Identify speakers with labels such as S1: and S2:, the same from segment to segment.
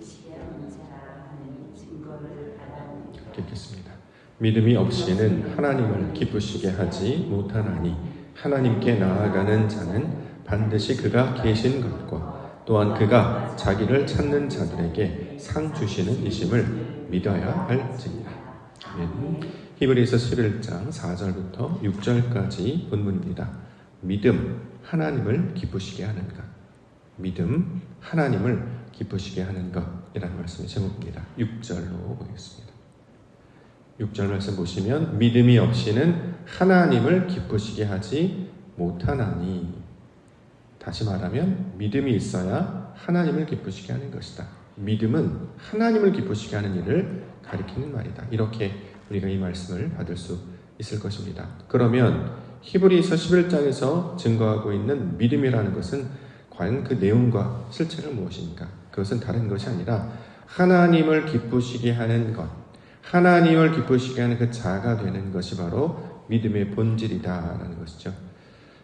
S1: 기쁘시게 하는 자라는 증거를 알아내리라.
S2: 읽겠습니다. 믿음이 없이는 하나님을 기쁘시게 하지 못하나니 하나님께 나아가는 자는 반드시 그가 계신 것과 또한 그가 자기를 찾는 자들에게 상 주시는 이심을 믿어야 할지니라. 아멘. 히브리서 11장 4절부터 6절까지 본문입니다. 믿음, 하나님을 기쁘시게 하는 것. 믿음, 하나님을 기쁘시게 하는 것이라는 말씀의 제목입니다. 6절로 보겠습니다. 6절 말씀 보시면 믿음이 없이는 하나님을 기쁘시게 하지 못하나니, 다시 말하면 믿음이 있어야 하나님을 기쁘시게 하는 것이다. 믿음은 하나님을 기쁘시게 하는 일을 가리키는 말이다. 이렇게 우리가 이 말씀을 받을 수 있을 것입니다. 그러면 히브리서 11장에서 증거하고 있는 믿음이라는 것은 과연 그 내용과 실체는 무엇입니까? 그것은 다른 것이 아니라 하나님을 기쁘시게 하는 것, 하나님을 기쁘시게 하는 그 자가 되는 것이 바로 믿음의 본질이다라는 것이죠.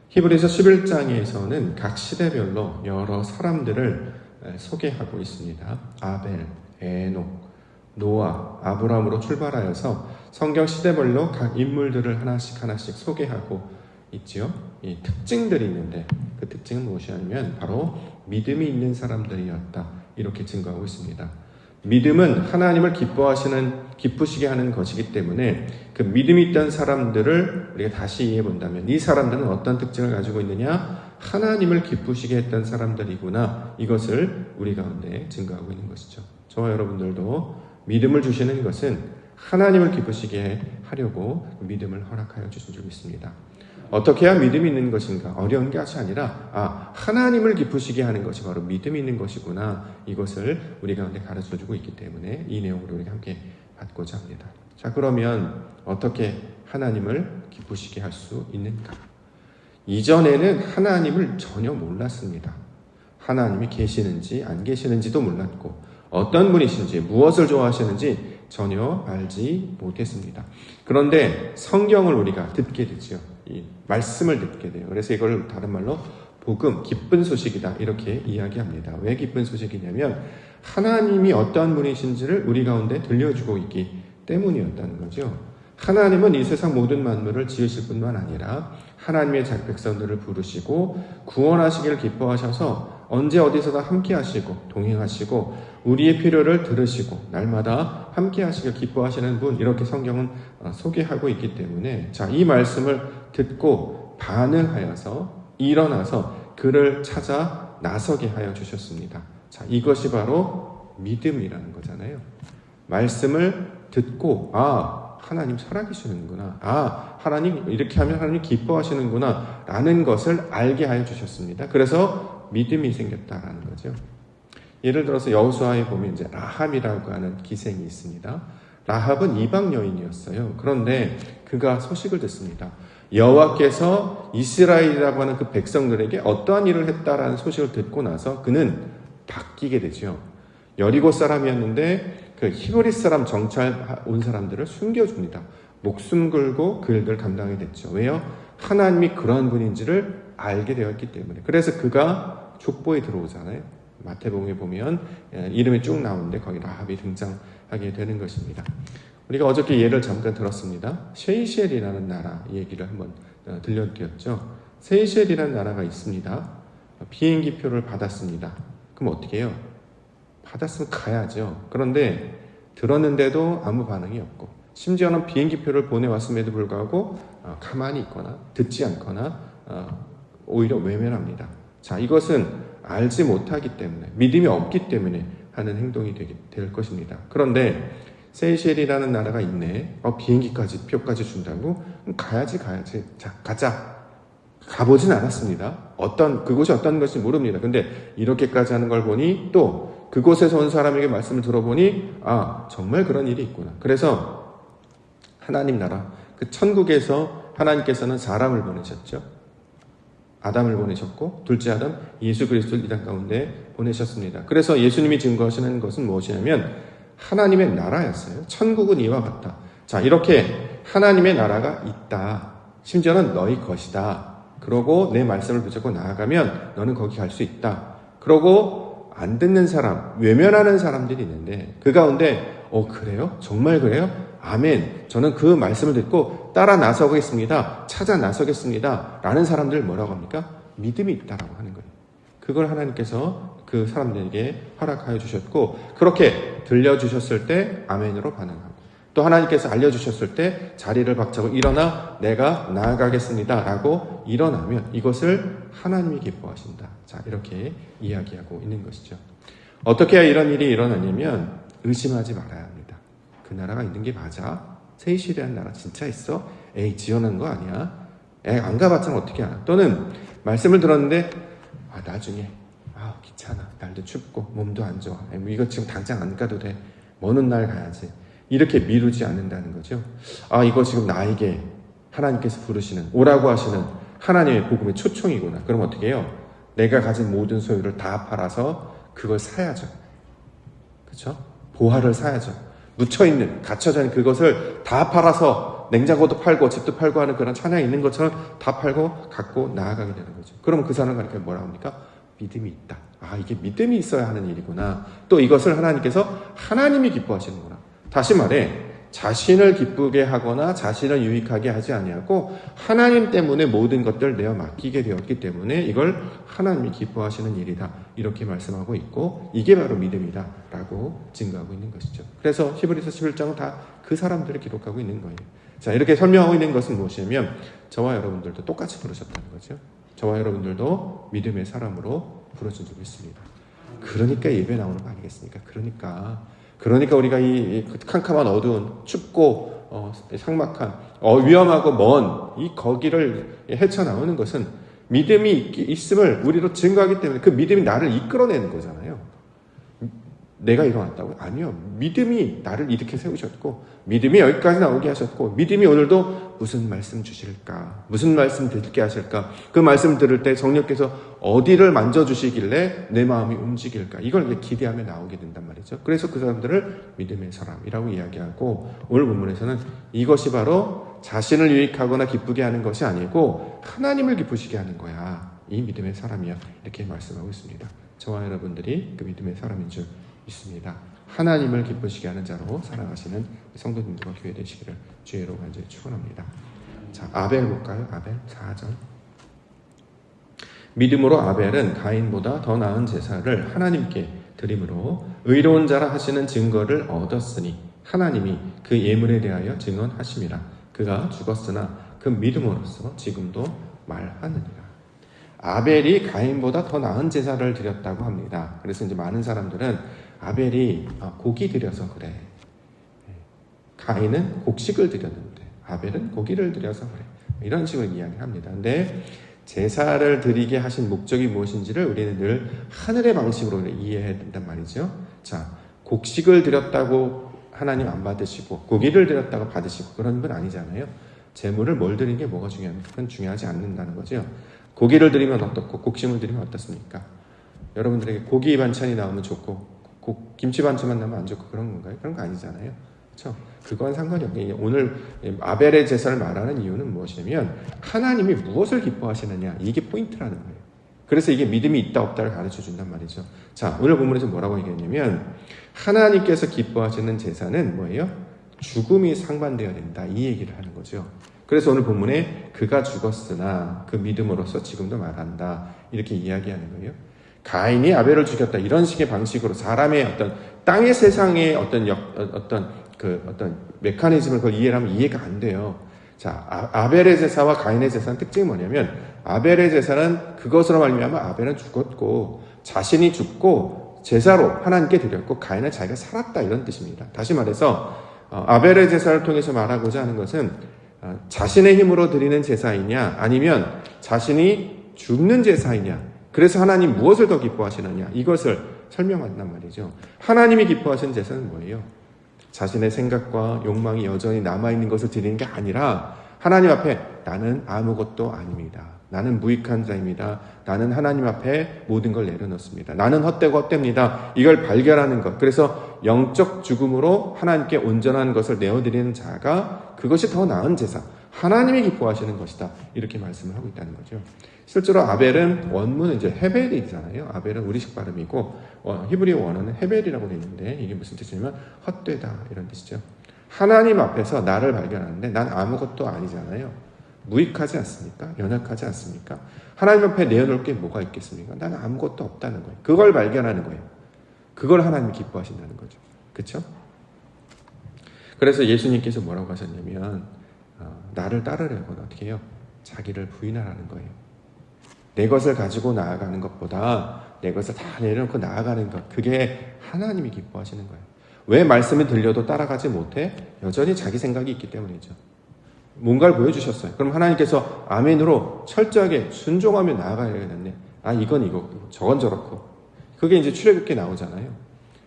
S2: 히브리서 11장에서는 각 시대별로 여러 사람들을 소개하고 있습니다. 아벨, 에녹, 노아, 아브라함으로 출발하여서 성경 시대별로 각 인물들을 하나씩 소개하고 있지요. 이 특징들이 있는데 그 특징은 무엇이냐면 바로 믿음이 있는 사람들이었다, 이렇게 증거하고 있습니다. 믿음은 하나님을 기쁘시게 하는 것이기 때문에 그 믿음이 있던 사람들을 우리가 다시 이해해 본다면 이 사람들은 어떤 특징을 가지고 있느냐? 하나님을 기쁘시게 했던 사람들이구나, 이것을 우리 가운데 증거하고 있는 것이죠. 저와 여러분들도 믿음을 주시는 것은 하나님을 기쁘시게 하려고 믿음을 허락하여 주신 줄 믿습니다. 어떻게 해야 믿음이 있는 것인가? 어려운 것이 아니라 하나님을 기쁘시게 하는 것이 바로 믿음이 있는 것이구나, 이것을 우리 가운데 가르쳐주고 있기 때문에 이 내용을 우리가 함께 받고자 합니다. 자, 그러면 어떻게 하나님을 기쁘시게 할 수 있는가? 이전에는 하나님을 전혀 몰랐습니다. 하나님이 계시는지 안 계시는지도 몰랐고 어떤 분이신지 무엇을 좋아하시는지 전혀 알지 못했습니다. 그런데 성경을 우리가 듣게 되죠. 이 말씀을 듣게 돼요. 그래서 이걸 다른 말로 복음, 기쁜 소식이다, 이렇게 이야기합니다. 왜 기쁜 소식이냐면 하나님이 어떠한 분이신지를 우리 가운데 들려주고 있기 때문이었다는 거죠. 하나님은 이 세상 모든 만물을 지으실 뿐만 아니라 하나님의 백성들을 부르시고 구원하시기를 기뻐하셔서 언제 어디서나 함께 하시고 동행하시고 우리의 필요를 들으시고 날마다 함께 하시기를 기뻐하시는 분, 이렇게 성경은 소개하고 있기 때문에 자, 이 말씀을 듣고 반응하여서 일어나서 그를 찾아 나서게 하여 주셨습니다. 자, 이것이 바로 믿음이라는 거잖아요. 말씀을 듣고 하나님 살아계시는구나, 하나님 이렇게 하면 하나님 기뻐하시는구나 라는 것을 알게 하여 주셨습니다. 그래서 믿음이 생겼다라는 거죠. 예를 들어서 여호수아에 보면 이제 라합이라고 하는 기생이 있습니다. 라합은 이방 여인이었어요. 그런데 그가 소식을 듣습니다. 여호와께서 이스라엘이라고 하는 그 백성들에게 어떠한 일을 했다라는 소식을 듣고 나서 그는 바뀌게 되죠. 여리고 사람이었는데 그 히브리 사람 정찰 온 사람들을 숨겨줍니다. 목숨 걸고 그 일을 감당하게 됐죠. 왜요? 하나님이 그러한 분인지를 알게 되었기 때문에. 그래서 그가 족보에 들어오잖아요. 마태복음에 보면 이름이 쭉 나오는데 거기 라합이 등장하게 되는 것입니다. 우리가 어저께 예를 잠깐 들었습니다. 세이셸이라는 나라 얘기를 한번 들려드렸죠. 세이셸이라는 나라가 있습니다. 비행기표를 받았습니다. 그럼 어떻게 해요? 받았으면 가야죠. 그런데 들었는데도 아무 반응이 없고 심지어는 비행기표를 보내왔음에도 불구하고 가만히 있거나 듣지 않거나 오히려 외면합니다. 자, 이것은 알지 못하기 때문에, 믿음이 없기 때문에 하는 행동이 될 것입니다. 그런데 세이셸이라는 나라가 있네. 비행기까지 표까지 준다고? 가야지. 자, 가자. 가보진 않았습니다. 그곳이 어떤 것인지 모릅니다. 근데 이렇게까지 하는 걸 보니 또 그곳에서 온 사람에게 말씀을 들어보니 정말 그런 일이 있구나. 그래서 하나님 나라, 그 천국에서 하나님께서는 사람을 보내셨죠. 아담을 보내셨고 둘째 아담 예수 그리스도를 이 땅 가운데 보내셨습니다. 그래서 예수님이 증거하시는 것은 무엇이냐면 하나님의 나라였어요. 천국은 이와 같다. 자, 이렇게 하나님의 나라가 있다. 심지어는 너희 것이다. 그러고 내 말씀을 붙잡고 나아가면 너는 거기 갈 수 있다. 그러고 안 듣는 사람, 외면하는 사람들이 있는데 그 가운데 그래요? 정말 그래요? 아멘. 저는 그 말씀을 듣고 따라 나서겠습니다. 찾아 나서겠습니다. 라는 사람들 뭐라고 합니까? 믿음이 있다라고 하는 거예요. 그걸 하나님께서 그 사람들에게 허락하여 주셨고 그렇게 들려주셨을 때 아멘으로 반응하고 또 하나님께서 알려주셨을 때 자리를 박차고 일어나 내가 나아가겠습니다 라고 일어나면 이것을 하나님이 기뻐하신다. 자, 이렇게 이야기하고 있는 것이죠. 어떻게 해야 이런 일이 일어나냐면 의심하지 말아야 합니다. 그 나라가 있는 게 맞아? 세이실이라는 나라 진짜 있어? 에이, 지어낸 거 아니야? 에이, 안 가봤자면 어떻게 알아? 또는 말씀을 들었는데 나중에 귀찮아. 날도 춥고 몸도 안 좋아. 이거 지금 당장 안 가도 돼. 먼 날 가야지. 이렇게 미루지 않는다는 거죠. 이거 지금 나에게 하나님께서 부르시는 오라고 하시는 하나님의 복음의 초청이구나. 그럼 어떻게 해요? 내가 가진 모든 소유를 다 팔아서 그걸 사야죠. 그렇죠? 보화를 사야죠. 묻혀있는 갇혀져 있는 그것을 다 팔아서 냉장고도 팔고 집도 팔고 하는 그런 찬양이 있는 것처럼 다 팔고 갖고 나아가게 되는 거죠. 그러면 그 사람과 뭐라고 합니까? 믿음이 있다. 이게 믿음이 있어야 하는 일이구나. 또 이것을 하나님께서 하나님이 기뻐하시는구나. 다시 말해 자신을 기쁘게 하거나 자신을 유익하게 하지 아니하고 하나님 때문에 모든 것들을 내어 맡기게 되었기 때문에 이걸 하나님이 기뻐하시는 일이다. 이렇게 말씀하고 있고 이게 바로 믿음이다 라고 증거하고 있는 것이죠. 그래서 히브리서 11장은 다 그 사람들을 기록하고 있는 거예요. 자, 이렇게 설명하고 있는 것은 무엇이냐면 저와 여러분들도 똑같이 부르셨다는 거죠. 저와 여러분들도 믿음의 사람으로 부르신 적이 있습니다. 그러니까 예배 나오는 거 아니겠습니까? 그러니까 우리가 이 캄캄한 어두운 춥고 삭막한 위험하고 먼 이 거기를 헤쳐나오는 것은 믿음이 있음을 우리로 증거하기 때문에 그 믿음이 나를 이끌어내는 거잖아요. 내가 일어났다고? 아니요. 믿음이 나를 이렇게 세우셨고 믿음이 여기까지 나오게 하셨고 믿음이 오늘도 무슨 말씀 주실까? 무슨 말씀 듣게 하실까? 그 말씀 들을 때 성령께서 어디를 만져주시길래 내 마음이 움직일까? 이걸 기대하며 나오게 된단 말이죠. 그래서 그 사람들을 믿음의 사람이라고 이야기하고 오늘 본문에서는 이것이 바로 자신을 유익하거나 기쁘게 하는 것이 아니고 하나님을 기쁘시게 하는 거야. 이 믿음의 사람이야. 이렇게 말씀하고 있습니다. 저와 여러분들이 그 믿음의 사람인 줄 있습니다. 하나님을 기쁘시게 하는 자로 살아가시는 성도님들과 교회 되시기를 주의로 간절히 축원합니다. 자, 아벨 볼까요? 아벨 4절. 믿음으로 아벨은 가인보다 더 나은 제사를 하나님께 드림으로 의로운 자라 하시는 증거를 얻었으니 하나님이 그 예물에 대하여 증언하심이라. 그가 죽었으나 그 믿음으로써 지금도 말하느니라. 아벨이 가인보다 더 나은 제사를 드렸다고 합니다. 그래서 이제 많은 사람들은 아벨이 고기 드려서 그래. 가인은 곡식을 드렸는데 아벨은 고기를 드려서 그래. 이런 식으로 이야기합니다. 근데 제사를 드리게 하신 목적이 무엇인지를 우리는 늘 하늘의 방식으로 이해해야 된단 말이죠. 자, 곡식을 드렸다고 하나님 안 받으시고 고기를 드렸다고 받으시고 그런 건 아니잖아요. 제물을 뭘 드리는 게 뭐가 중요합니까? 그건 중요하지 않는다는 거죠. 고기를 드리면 어떻고 곡식을 드리면 어떻습니까? 여러분들에게 고기 반찬이 나오면 좋고 김치 반찬만 나오면 안 좋고 그런 건가요? 그런 거 아니잖아요. 그렇죠? 그건 상관이 없고 오늘 아벨의 제사를 말하는 이유는 무엇이냐면 하나님이 무엇을 기뻐하시느냐 이게 포인트라는 거예요. 그래서 이게 믿음이 있다 없다를 가르쳐 준단 말이죠. 자, 오늘 본문에서 뭐라고 얘기했냐면 하나님께서 기뻐하시는 제사는 뭐예요? 죽음이 상반되어야 된다 이 얘기를 하는 거죠. 그래서 오늘 본문에 그가 죽었으나 그 믿음으로써 지금도 말한다 이렇게 이야기하는 거예요. 가인이 아벨을 죽였다 이런 식의 방식으로 사람의 어떤 땅의 세상의 어떤 메커니즘을 그걸 이해하면 이해가 안 돼요. 자, 아벨의 제사와 가인의 제사는 특징이 뭐냐면 아벨의 제사는 그것으로 말미암아 아벨은 죽었고 자신이 죽고 제사로 하나님께 드렸고 가인은 자기가 살았다 이런 뜻입니다. 다시 말해서 아벨의 제사를 통해서 말하고자 하는 것은 자신의 힘으로 드리는 제사이냐 아니면 자신이 죽는 제사이냐 그래서 하나님 무엇을 더 기뻐하시느냐 이것을 설명한단 말이죠. 하나님이 기뻐하시는 제사는 뭐예요? 자신의 생각과 욕망이 여전히 남아있는 것을 드리는 게 아니라 하나님 앞에 나는 아무것도 아닙니다. 나는 무익한 자입니다. 나는 하나님 앞에 모든 걸 내려놓습니다. 나는 헛되고 헛됩니다. 이걸 발견하는 것. 그래서 영적 죽음으로 하나님께 온전한 것을 내어드리는 자가 그것이 더 나은 제사. 하나님이 기뻐하시는 것이다. 이렇게 말씀을 하고 있다는 거죠. 실제로 아벨은 원문은 이제 헤벨이잖아요. 아벨은 우리식 발음이고 히브리 원어는 헤벨이라고 되어 있는데 이게 무슨 뜻이냐면 헛되다 이런 뜻이죠. 하나님 앞에서 나를 발견하는데 난 아무것도 아니잖아요. 무익하지 않습니까? 연약하지 않습니까? 하나님 앞에 내어놓을 게 뭐가 있겠습니까? 나는 아무것도 없다는 거예요. 그걸 발견하는 거예요. 그걸 하나님이 기뻐하신다는 거죠. 그렇죠? 그래서 예수님께서 뭐라고 하셨냐면 나를 따르려면 어떻게 해요? 자기를 부인하라는 거예요. 내 것을 가지고 나아가는 것보다 내 것을 다 내려놓고 나아가는 것, 그게 하나님이 기뻐하시는 거예요. 왜 말씀이 들려도 따라가지 못해? 여전히 자기 생각이 있기 때문이죠. 뭔가를 보여주셨어요. 그럼 하나님께서 아멘으로 철저하게 순종하며 나아가야겠네. 이건 이거고 저건 저렇고. 그게 이제 출애굽기에 나오잖아요.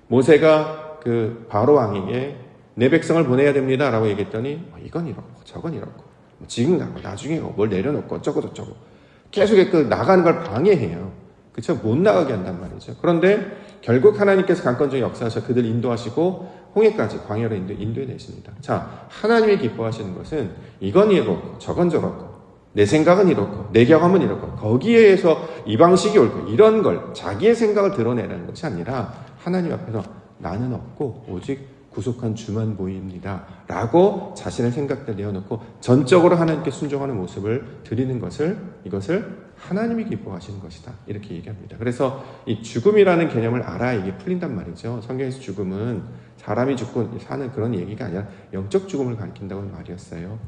S2: 모세가 그 바로 왕에게 내 백성을 보내야 됩니다 라고 얘기했더니 이건 이렇고 저건 이렇고 지금 가고 나중에 뭘 내려놓고 어쩌고 저쩌고 계속 그 나가는 걸 방해해요. 그렇죠? 못 나가게 한단 말이죠. 그런데 결국 하나님께서 강권적인 역사하셔 그들 인도하시고 홍해까지 광야로 인도해내십니다. 자, 하나님이 기뻐하시는 것은 이건 이렇고 저건 저렇고 내 생각은 이렇고 내 경험은 이렇고 거기에서 이 방식이 옳고 이런 걸 자기의 생각을 드러내라는 것이 아니라 하나님 앞에서 나는 없고 오직 구속한 주만 보입니다 라고 자신의 생각들 내어놓고 전적으로 하나님께 순종하는 모습을 드리는 이것을 하나님이 기뻐하시는 것이다 이렇게 얘기합니다. 그래서 이 죽음이라는 개념을 알아야 이게 풀린단 말이죠. 성경에서 죽음은 사람이 죽고 사는 그런 얘기가 아니라 영적 죽음을 가리킨다고 하는 말이었어요.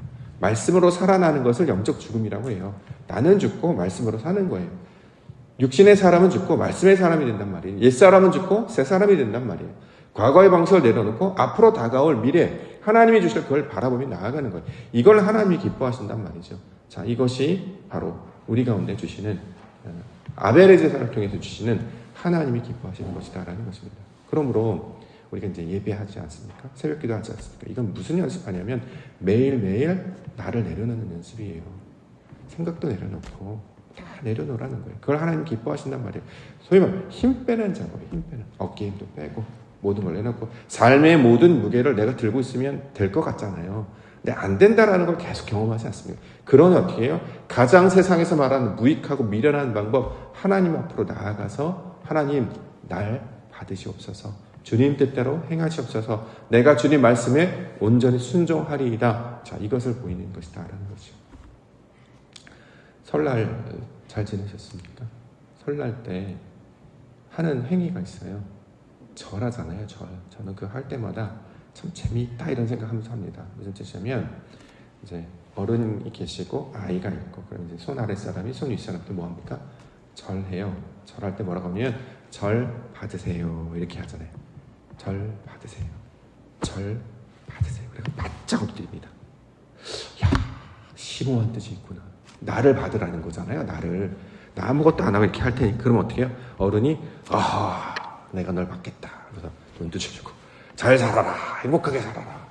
S2: 말씀으로 살아나는 것을 영적 죽음이라고 해요. 나는 죽고 말씀으로 사는 거예요. 육신의 사람은 죽고 말씀의 사람이 된단 말이에요. 옛사람은 죽고 새 사람이 된단 말이에요. 과거의 방식을 내려놓고 앞으로 다가올 미래 하나님이 주실 그걸 바라보며 나아가는 거예요. 이걸 하나님이 기뻐하신단 말이죠. 자, 이것이 바로 우리 가운데 주시는 아벨의 제사를 통해서 주시는 하나님이 기뻐하시는 것이다라는 것입니다. 그러므로 우리가 이제 예배하지 않습니까? 새벽기도 하지 않습니까? 이건 무슨 연습하냐면 매일매일 나를 내려놓는 연습이에요. 생각도 내려놓고 다 내려놓으라는 거예요. 그걸 하나님 기뻐하신단 말이에요. 소위 말하면 힘 빼는 작업이에요. 힘 빼는. 어깨 힘도 빼고 모든 걸 내놓고 삶의 모든 무게를 내가 들고 있으면 될 것 같잖아요. 근데 안 된다라는 걸 계속 경험하지 않습니까? 그러니 어떻게 해요? 가장 세상에서 말하는 무익하고 미련한 방법 하나님 앞으로 나아가서 하나님 날 받으시옵소서 주님 뜻대로 행하시옵소서 내가 주님 말씀에 온전히 순종하리이다. 자, 이것을 보이는 것이다 라는 거죠. 설날 잘 지내셨습니까? 설날 때 하는 행위가 있어요. 절하잖아요. 저는 그거 할 때마다 참 재미있다 이런 생각하면서 합니다. 무슨 뜻이냐면 이제 어른이 계시고 아이가 있고 그럼 이제 손 아래 사람이 손 위 사람들 뭐 합니까? 절해요. 절할 때 뭐라고 하면 절 받으세요 이렇게 하잖아요. 절 받으세요. 절 받으세요. 그래서 바짝 엎드립니다. 야, 심오한 뜻이 있구나. 나를 받으라는 거잖아요. 나 아무것도 안 하고 이렇게 할 테니 그럼 어떻게 해요? 어른이 내가 널 받겠다. 그래서 돈도 주고 잘 살아라. 행복하게 살아라.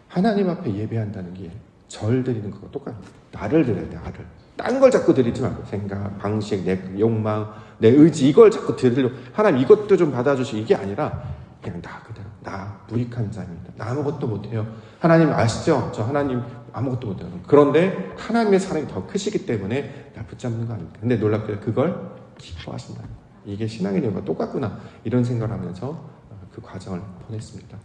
S2: 하나님 앞에 예배한다는 게 절 드리는 거가 똑같아요. 나를 드려야 돼. 나를. 딴 걸 자꾸 드리지 말고 생각, 방식, 내 욕망, 내 의지 이걸 자꾸 드리려고 하나님 이것도 좀 받아주시 이게 아니라 그냥 나 그대로 나 무익한 자입니다. 나 아무것도 못해요. 하나님 아시죠? 저 하나님 아무것도 못해요. 그런데 하나님의 사랑이 더 크시기 때문에 날 붙잡는 거 아닙니까? 근데 놀랍게도 그걸 기뻐하신다는 거예요. 이게 신앙의 내용과 똑같구나 이런 생각을 하면서 그 과정을 보냈습니다.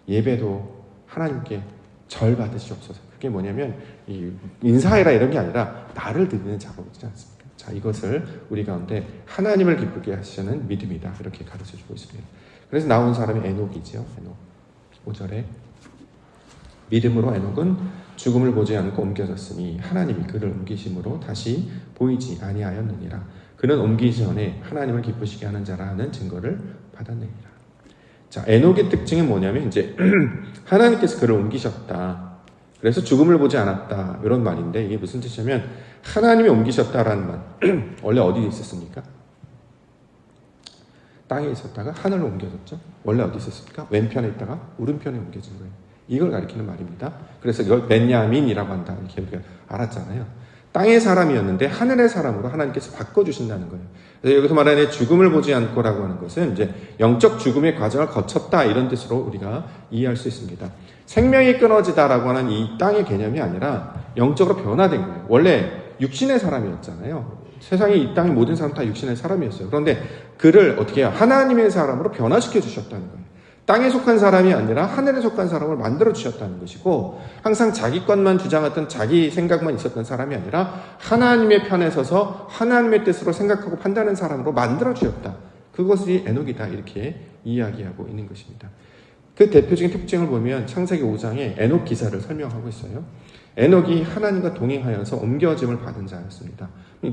S2: 예배도 하나님께 절 받으시옵소서. 그게 뭐냐면 이 인사해라 이런 게 아니라 나를 드리는 작업이지 않습니까? 자, 이것을 우리 가운데 하나님을 기쁘게 하시는 믿음이다 이렇게 가르쳐주고 있습니다. 그래서 나온 사람이 에녹이죠. 에녹 5절에 믿음으로 에녹은 죽음을 보지 않고 옮겨졌으니 하나님이 그를 옮기심으로 다시 보이지 아니하였느니라. 그는 옮기기 전에 하나님을 기쁘시게 하는 자라는 증거를 받았느니라. 자, 에녹의 특징은 뭐냐면 이제 하나님께서 그를 옮기셨다. 그래서 죽음을 보지 않았다. 이런 말인데 이게 무슨 뜻이냐면 하나님이 옮기셨다라는 말. 원래 어디에 있었습니까? 땅에 있었다가 하늘로 옮겨졌죠. 원래 어디 있었습니까? 왼편에 있다가 오른편에 옮겨진 거예요. 이걸 가리키는 말입니다. 그래서 이걸 베냐민이라고 한다. 이렇게 우리가 알았잖아요. 땅의 사람이었는데 하늘의 사람으로 하나님께서 바꿔주신다는 거예요. 그래서 여기서 말하는 죽음을 보지 않고라고 하는 것은 이제 영적 죽음의 과정을 거쳤다 이런 뜻으로 우리가 이해할 수 있습니다. 생명이 끊어지다라고 하는 이 땅의 개념이 아니라 영적으로 변화된 거예요. 원래 육신의 사람이었잖아요. 세상에 이 땅의 모든 사람 다 육신의 사람이었어요. 그런데 그를 어떻게 해요? 하나님의 사람으로 변화시켜 주셨다는 거예요. 땅에 속한 사람이 아니라 하늘에 속한 사람을 만들어 주셨다는 것이고, 항상 자기 것만 주장했던 자기 생각만 있었던 사람이 아니라 하나님의 편에 서서 하나님의 뜻으로 생각하고 판단하는 사람으로 만들어 주셨다. 그것이 에녹이다 이렇게 이야기하고 있는 것입니다. 그 대표적인 특징을 보면 창세기 5장에 에녹 기사를 설명하고 있어요. 에녹이 하나님과 동행하여서 옮겨짐을 받은 자였습니다.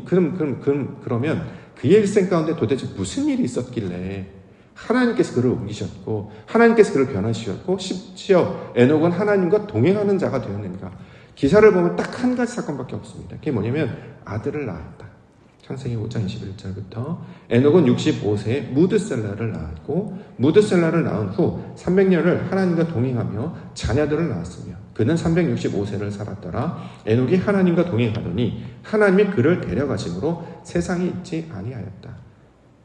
S2: 그러면 그의 일생 가운데 도대체 무슨 일이 있었길래 하나님께서 그를 옮기셨고 하나님께서 그를 변화시켰고 심지어 에녹은 하나님과 동행하는 자가 되었는가? 기사를 보면 딱 한 가지 사건밖에 없습니다. 그게 뭐냐면 아들을 낳았다. 창세기 5장 21절부터 에녹은 65세에 무드셀라를 낳았고 무드셀라를 낳은 후 300년을 하나님과 동행하며 자녀들을 낳았으며 그는 365세를 살았더라. 에녹이 하나님과 동행하더니 하나님이 그를 데려가심으로 세상에 있지 아니하였다.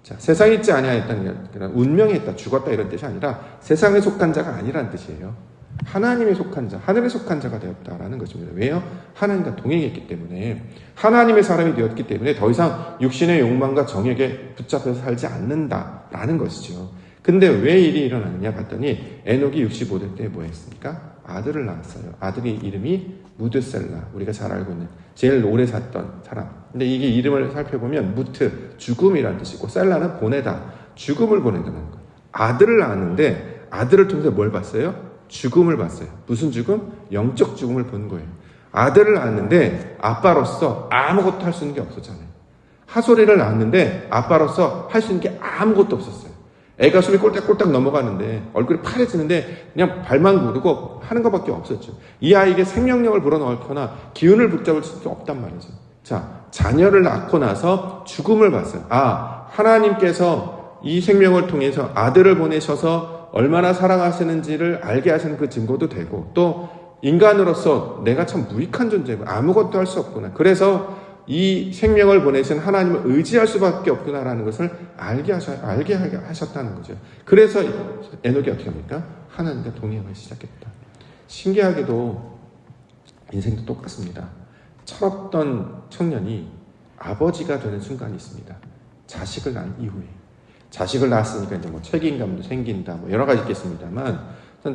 S2: 자, 세상에 있지 아니하였다는 게 운명에 있다, 죽었다 이런 뜻이 아니라 세상에 속한 자가 아니라는 뜻이에요. 하나님에 속한 자, 하늘에 속한 자가 되었다라는 것입니다. 왜요? 하나님과 동행했기 때문에, 하나님의 사람이 되었기 때문에 더 이상 육신의 욕망과 정욕에 붙잡혀서 살지 않는다라는 것이죠. 근데 왜 일이 일어나느냐 봤더니 에녹이 65세 때 뭐 했습니까? 아들을 낳았어요. 아들이 이름이 무드셀라, 우리가 잘 알고 있는 제일 오래 살던 사람. 근데 이게 이름을 살펴보면 무트, 죽음이라는 뜻이고 셀라는 보내다, 죽음을 보낸다는 거예요. 아들을 낳았는데 아들을 통해서 뭘 봤어요? 죽음을 봤어요. 무슨 죽음? 영적 죽음을 본 거예요. 아들을 낳았는데 아빠로서 아무것도 할 수 있는 게 없었잖아요. 하솔이를 낳았는데 아빠로서 할 수 있는 게 아무것도 없었어요. 애가 숨이 꼴딱꼴딱 넘어가는데 얼굴이 파래지는데 그냥 발만 구르고 하는 것밖에 없었죠. 이 아이에게 생명력을 불어넣거나 기운을 붙잡을 수 없단 말이죠. 자, 자녀를 낳고 나서 죽음을 봤어요. 아, 하나님께서 이 생명을 통해서 아들을 보내셔서 얼마나 사랑하시는지를 알게 하시는 그 증거도 되고, 또 인간으로서 내가 참 무익한 존재고 아무것도 할 수 없구나. 그래서 이 생명을 보내신 하나님을 의지할 수밖에 없구나라는 것을 알게 하셨다는 거죠. 그래서 에녹이 어떻게 합니까? 하나님과 동행을 시작했다. 신기하게도 인생도 똑같습니다. 철없던 청년이 아버지가 되는 순간이 있습니다. 자식을 낳은 이후에. 자식을 낳았으니까 이제 뭐 책임감도 생긴다, 뭐 여러 가지 있겠습니다만,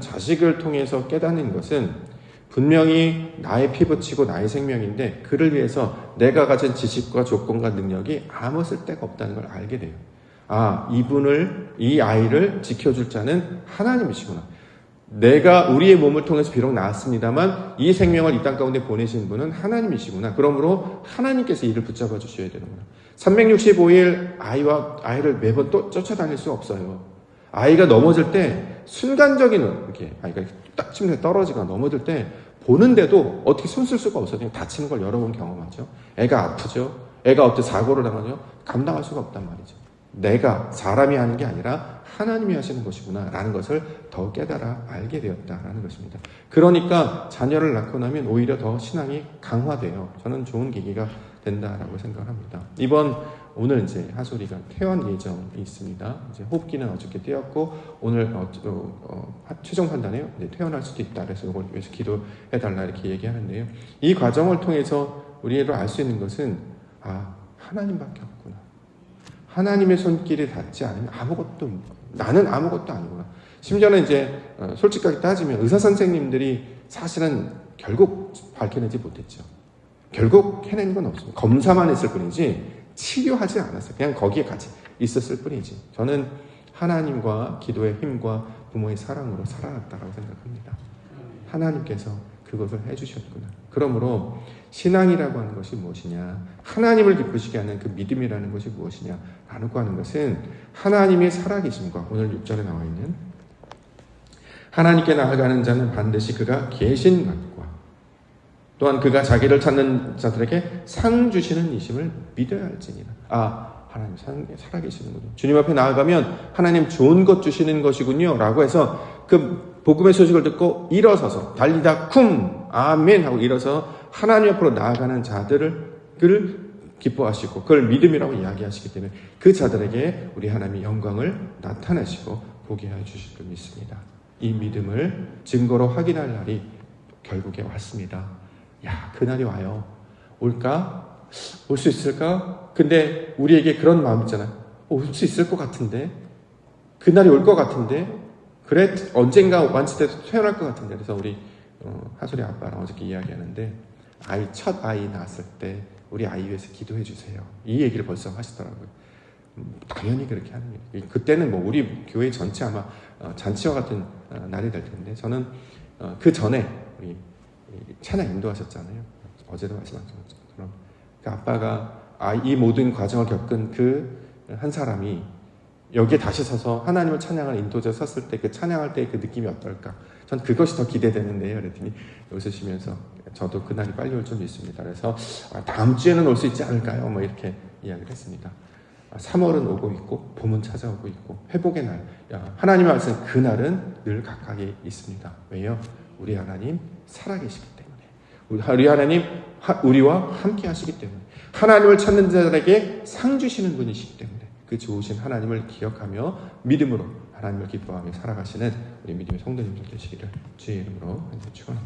S2: 자식을 통해서 깨닫는 것은 분명히 나의 피부치고 나의 생명인데 그를 위해서 내가 가진 지식과 조건과 능력이 아무 쓸데가 없다는 걸 알게 돼요. 아, 이 아이를 지켜줄 자는 하나님이시구나. 내가 우리의 몸을 통해서 비록 낳았습니다만 이 생명을 이 땅 가운데 보내신 분은 하나님이시구나. 그러므로 하나님께서 이를 붙잡아 주셔야 되는구나. 365일 아이를 매번 또 쫓아다닐 수 없어요. 아이가 넘어질 때 순간적인 이렇게 아이가 딱 침대에 떨어지거나 넘어질 때 보는데도 어떻게 손 쓸 수가 없어요. 다치는 걸 여러 번 경험하죠. 애가 아프죠. 애가 어떻게 사고를 당하죠. 감당할 수가 없단 말이죠. 내가 사람이 하는 게 아니라 하나님이 하시는 것이구나 라는 것을 더 깨달아 알게 되었다라는 것입니다. 그러니까 자녀를 낳고 나면 오히려 더 신앙이 강화돼요. 저는 좋은 계기가 된다라고 생각합니다. 오늘 이제 하솔이가 퇴원 예정이 있습니다. 이제 호흡기는 어저께 띄었고 오늘 최종 판단에 퇴원할 수도 있다. 그래서 이걸 위해서 기도해달라 이렇게 얘기하는데요. 이 과정을 통해서 우리로 알 수 있는 것은 하나님밖에 없구나. 하나님의 손길이 닿지 않으면 나는 아무것도 아니구나. 심지어는 이제 솔직하게 따지면 의사 선생님들이 사실은 결국 밝혀내지 못했죠. 결국 해낸 건 없습니다. 검사만 했을 뿐이지 치료하지 않았어요. 그냥 거기에 같이 있었을 뿐이지. 저는 하나님과 기도의 힘과 부모의 사랑으로 살아났다고 생각합니다. 하나님께서 그것을 해주셨구나. 그러므로 신앙이라고 하는 것이 무엇이냐, 하나님을 기쁘시게 하는 그 믿음이라는 것이 무엇이냐라고 하는 것은 하나님의 살아계심과 오늘 6절에 나와 있는 하나님께 나아가는 자는 반드시 그가 계신 것과 또한 그가 자기를 찾는 자들에게 상 주시는 이심을 믿어야 할지니라. 하나님 살아계시는군요. 주님 앞에 나아가면 하나님 좋은 것 주시는 것이군요 라고 해서 그 복음의 소식을 듣고 일어서서 달리다 쿵 아멘 하고 일어서 하나님 앞으로 나아가는 자들을 기뻐하시고 그걸 믿음이라고 이야기하시기 때문에 그 자들에게 우리 하나님이 영광을 나타내시고 보게 해주실 줄 믿습니다. 이 믿음을 증거로 확인할 날이 결국에 왔습니다. 야, 그날이 와요. 올까? 올 수 있을까? 근데 우리에게 그런 마음 있잖아요. 올 수 있을 것 같은데, 그날이 올 것 같은데, 그래 언젠가 완치돼서 태어날 것 같은데. 그래서 우리 하솔이 아빠랑 어저께 이야기하는데 첫 아이 낳았을 때 우리 아이 위해서 기도해 주세요. 이 얘기를 벌써 하시더라고요. 당연히 그렇게 하는 거예요. 그때는 뭐 우리 교회 전체 아마 잔치와 같은 날이 될 텐데 저는 그 전에 우리 찬양 인도하셨잖아요. 어제도 말씀하신 것처럼 그 아빠가 이 모든 과정을 겪은 그 한 사람이 여기에 다시 서서 하나님을 찬양하는 인도자 섰을 때 그 찬양할 때 그 느낌이 어떨까? 전 그것이 더 기대되는데요. 그랬더니 웃으시면서 저도 그날이 빨리 올 줄 믿습니다. 그래서 다음 주에는 올 수 있지 않을까요? 뭐 이렇게 이야기를 했습니다. 3월은 오고 있고 봄은 찾아오고 있고 회복의 날, 하나님의 말씀 그날은 늘 가까이 있습니다. 왜요? 우리 하나님 살아계시기 때문에, 우리 하나님 우리와 함께 하시기 때문에, 하나님을 찾는 자들에게 상 주시는 분이시기 때문에 그 좋으신 하나님을 기억하며 믿음으로 하나님을 기뻐하며 살아가시는 우리 믿음의 성도님들 되시기를 주의 이름으로 축원합니다.